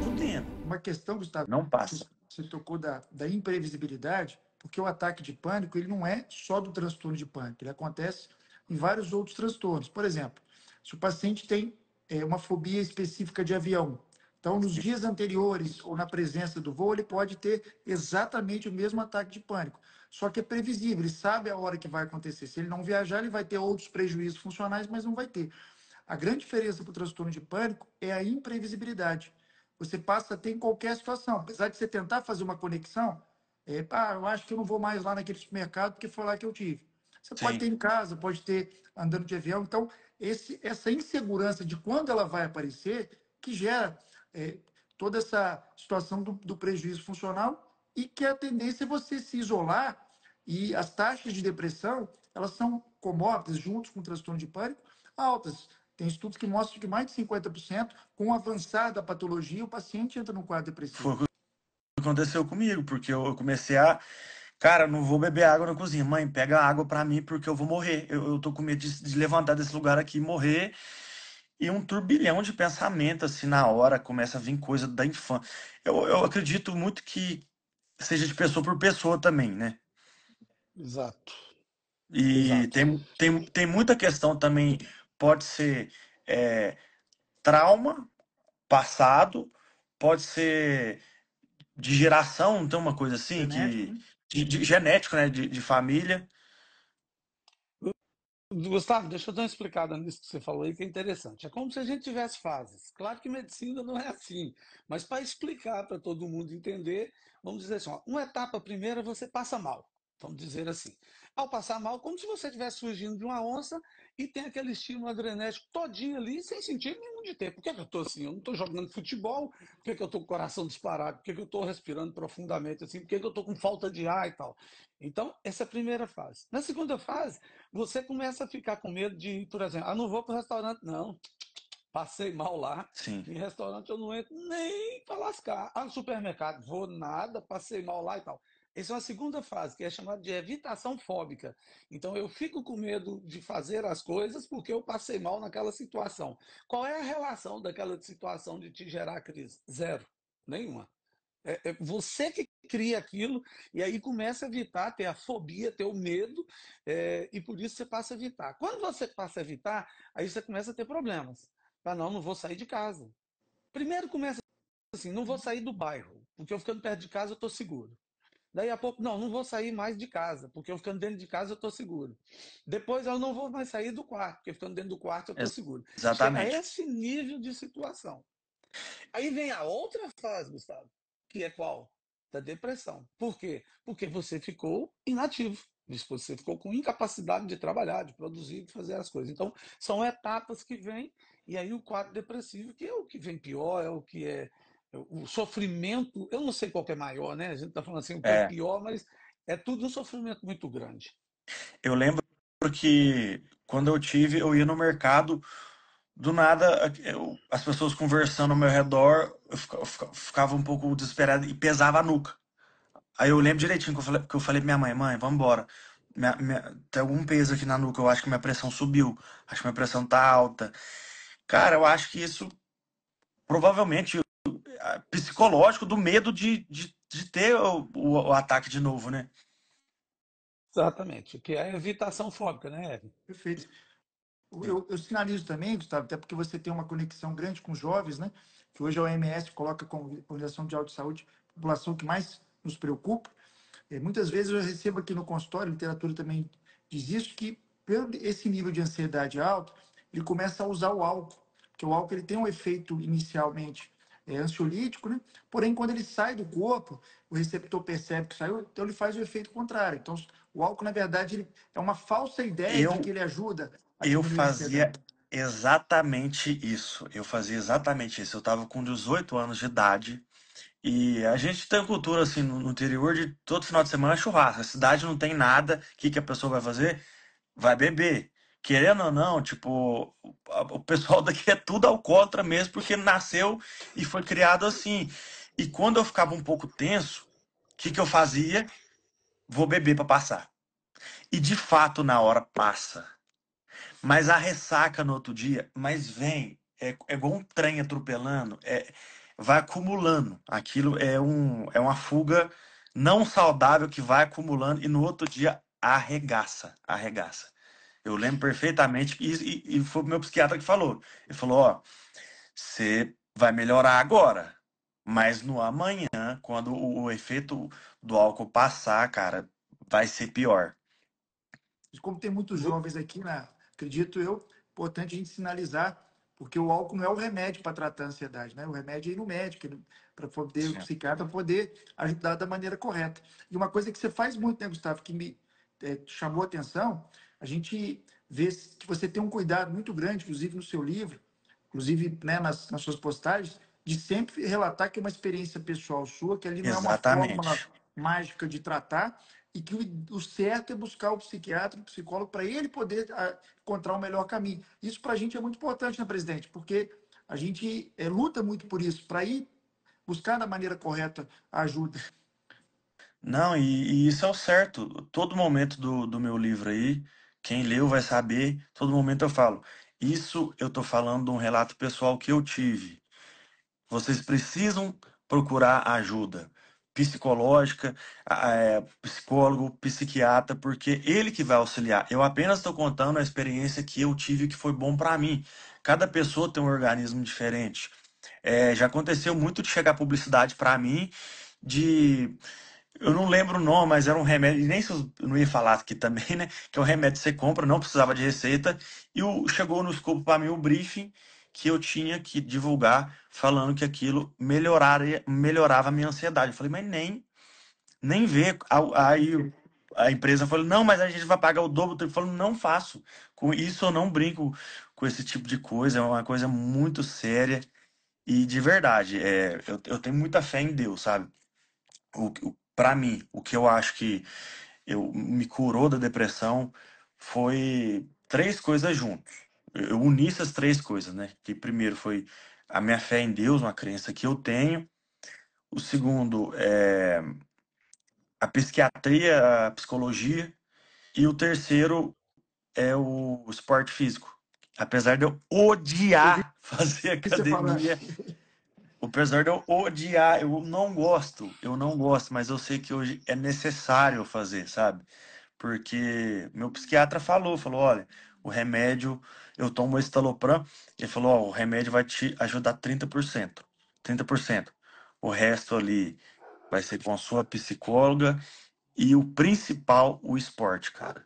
Fudendo. Uma questão, Gustavo, Não que passa. você tocou da imprevisibilidade, porque o ataque de pânico ele não é só do transtorno de pânico, ele acontece em vários outros transtornos. Por exemplo, se o paciente tem uma fobia específica de avião, então nos dias anteriores ou na presença do voo, ele pode ter exatamente o mesmo ataque de pânico. Só que é previsível, ele sabe a hora que vai acontecer. Se ele não viajar, ele vai ter outros prejuízos funcionais, mas não vai ter. A grande diferença para o transtorno de pânico é a imprevisibilidade. Você passa a ter em qualquer situação. Apesar de você tentar fazer uma conexão, eu acho que eu não vou mais lá naquele supermercado porque foi lá que eu tive. Você pode ter Sim. em casa, pode ter andando de avião. Então, essa insegurança de quando ela vai aparecer, que gera é, toda essa situação do prejuízo funcional e que a tendência é você se isolar e as taxas de depressão, elas são comórbidas, juntos com o transtorno de pânico, altas. Tem estudos que mostram que mais de 50%, com o avançar da patologia, o paciente entra num quadro Foi depressivo. o que aconteceu comigo, porque eu comecei a. Cara, não vou beber água na cozinha. Mãe, pega água pra mim porque eu vou morrer. Eu tô com medo de levantar desse lugar aqui e morrer. E um turbilhão de pensamento, assim, na hora, começa a vir coisa da infância. Eu acredito muito que seja de pessoa por pessoa também, né? Exato, E exato. tem muita questão também, pode ser é, trauma passado, pode ser de geração, não tem uma coisa assim, Genético, né? de genético, né? De família. Gustavo, deixa eu dar uma explicada nisso que você falou aí, que é interessante. É como se a gente tivesse fases. Claro que medicina não é assim, mas para explicar para todo mundo entender, vamos dizer assim, ó, uma etapa primeira você passa mal, vamos dizer assim. Ao passar mal, como se você estivesse fugindo de uma onça e tem aquele estímulo adrenérgico todinho ali, sem sentido nenhum de ter. Por que eu estou assim? Eu não estou jogando futebol, por que eu estou com o coração disparado, por que eu estou respirando profundamente assim, por que eu estou com falta de ar e tal. Então, essa é a primeira fase. Na segunda fase, você começa a ficar com medo de ir, por exemplo, não vou para o restaurante, não. Passei mal lá. Sim. Em restaurante eu não entro nem para lascar. No supermercado, vou nada, passei mal lá e tal. Essa é uma segunda fase, que é chamada de evitação fóbica. Então eu fico com medo de fazer as coisas porque eu passei mal naquela situação. Qual é a relação daquela situação de te gerar crise? Zero. Nenhuma. É você que cria aquilo e aí começa a evitar, ter a fobia, ter o medo, e por isso você passa a evitar. Quando você passa a evitar, aí você começa a ter problemas. Não vou sair de casa. Primeiro começa assim, não vou sair do bairro, porque eu ficando perto de casa eu estou seguro. Daí a pouco, não vou sair mais de casa, porque eu ficando dentro de casa eu estou seguro. Depois eu não vou mais sair do quarto, porque ficando dentro do quarto eu estou seguro. Chega a Exatamente. esse nível de situação. Aí vem a outra fase, Gustavo, que é qual? Da depressão. Por quê? Porque você ficou inativo. Você ficou com incapacidade de trabalhar, de produzir, de fazer as coisas. Então, são etapas que vêm, e aí o quadro depressivo, que é o que vem pior, é o que é o sofrimento. Eu não sei qual que é maior, né? A gente está falando assim, o que é É, pior, mas é tudo um sofrimento muito grande. eu lembro que quando eu tive, eu ia no mercado, do nada, as pessoas conversando ao meu redor, ficava um pouco desesperado e pesava a nuca. Aí eu lembro direitinho que eu falei pra minha mãe, mãe, vamos embora. Tem algum peso aqui na nuca, eu acho que minha pressão subiu, acho que minha pressão tá alta. Cara, eu acho que isso provavelmente psicológico do medo de ter o ataque de novo, né? Exatamente, que é a evitação fóbica, né, Evan? Perfeito. Sim. Eu sinalizo também, Gustavo, até porque você tem uma conexão grande com jovens, né? Que hoje a OMS coloca como Organização Mundial de Saúde a população que mais nos preocupa. Muitas vezes eu recebo aqui no consultório, a literatura também diz isso, que pelo esse nível de ansiedade alto, ele começa a usar o álcool, porque o álcool ele tem um efeito inicialmente ansiolítico, né? Porém, quando ele sai do corpo, o receptor percebe que saiu, então ele faz o efeito contrário. Então, o álcool, na verdade, ele é uma falsa ideia de que Eu, ele ajuda a eu diminuir a fazia ansiedade. exatamente isso. Eu fazia exatamente isso. Eu tava com 18 anos de idade. E a gente tem cultura assim no interior de todo final de semana é churrasco. A cidade não tem nada. O que que a pessoa vai fazer? Vai beber. Querendo ou não, tipo, o pessoal daqui é tudo alcoólatra mesmo, porque nasceu e foi criado assim. E quando eu ficava um pouco tenso, o que que eu fazia? Vou beber para passar. E de fato, na hora passa. Mas a ressaca no outro dia, mas vem, é igual um trem atropelando, vai acumulando. Aquilo é uma fuga não saudável que vai acumulando e no outro dia arregaça, arregaça. Eu lembro perfeitamente, e foi o meu psiquiatra que falou. Ele falou, ó, você vai melhorar agora, mas no amanhã, quando o efeito do álcool passar, cara, vai ser pior. Como tem muitos jovens aqui, né, acredito eu, importante a gente sinalizar, porque o álcool não é o remédio para tratar a ansiedade, né? O remédio é ir no médico, para poder o Sim. psiquiatra poder ajudar da maneira correta. E uma coisa que você faz muito, né, Gustavo, que me chamou a atenção, a gente vê que você tem um cuidado muito grande, inclusive no seu livro, inclusive, né, nas suas postagens, de sempre relatar que é uma experiência pessoal sua, que ali não é uma fórmula Exatamente. mágica de tratar, e que o certo é buscar o psiquiatra, o psicólogo, para ele poder encontrar o melhor caminho. Isso para a gente é muito importante, né, presidente? Porque a gente luta muito por isso, para ir buscar da maneira correta a ajuda. Não, e isso é o certo. Todo momento do meu livro aí, quem leu vai saber, todo momento eu falo. Isso eu tô falando de um relato pessoal que eu tive. Vocês precisam procurar ajuda psicológica, psicólogo, psiquiatra, porque ele que vai auxiliar. Eu apenas estou contando a experiência que eu tive que foi bom para mim. Cada pessoa tem um organismo diferente. Já aconteceu muito de chegar publicidade para mim de eu não lembro o nome, mas era um remédio, e nem se eu não ia falar aqui também, né? Que é um remédio que você compra, não precisava de receita, e chegou no escopo para mim o briefing que eu tinha que divulgar, falando que aquilo melhorava a minha ansiedade. Eu falei, mas nem vê. Aí a empresa falou, não, mas a gente vai pagar o dobro. Eu falei, não faço. Com isso eu não brinco com esse tipo de coisa, é uma coisa muito séria. E de verdade, eu tenho muita fé em Deus, sabe? Para mim, o que eu acho que me curou da depressão foi três coisas juntos. Eu uni essas três coisas, né? Que primeiro foi a minha fé em Deus, uma crença que eu tenho. O segundo é a psiquiatria, a psicologia. E o terceiro é o esporte físico. Apesar de eu Ouvi odiar fazer você falar. academia, apesar de eu odiar, eu não gosto, mas eu sei que hoje é necessário eu fazer, sabe? Porque meu psiquiatra falou, olha, o remédio, eu tomo estalopram, ele falou, ó, o remédio vai te ajudar 30%, 30%. O resto ali vai ser com a sua psicóloga e o principal, o esporte, cara.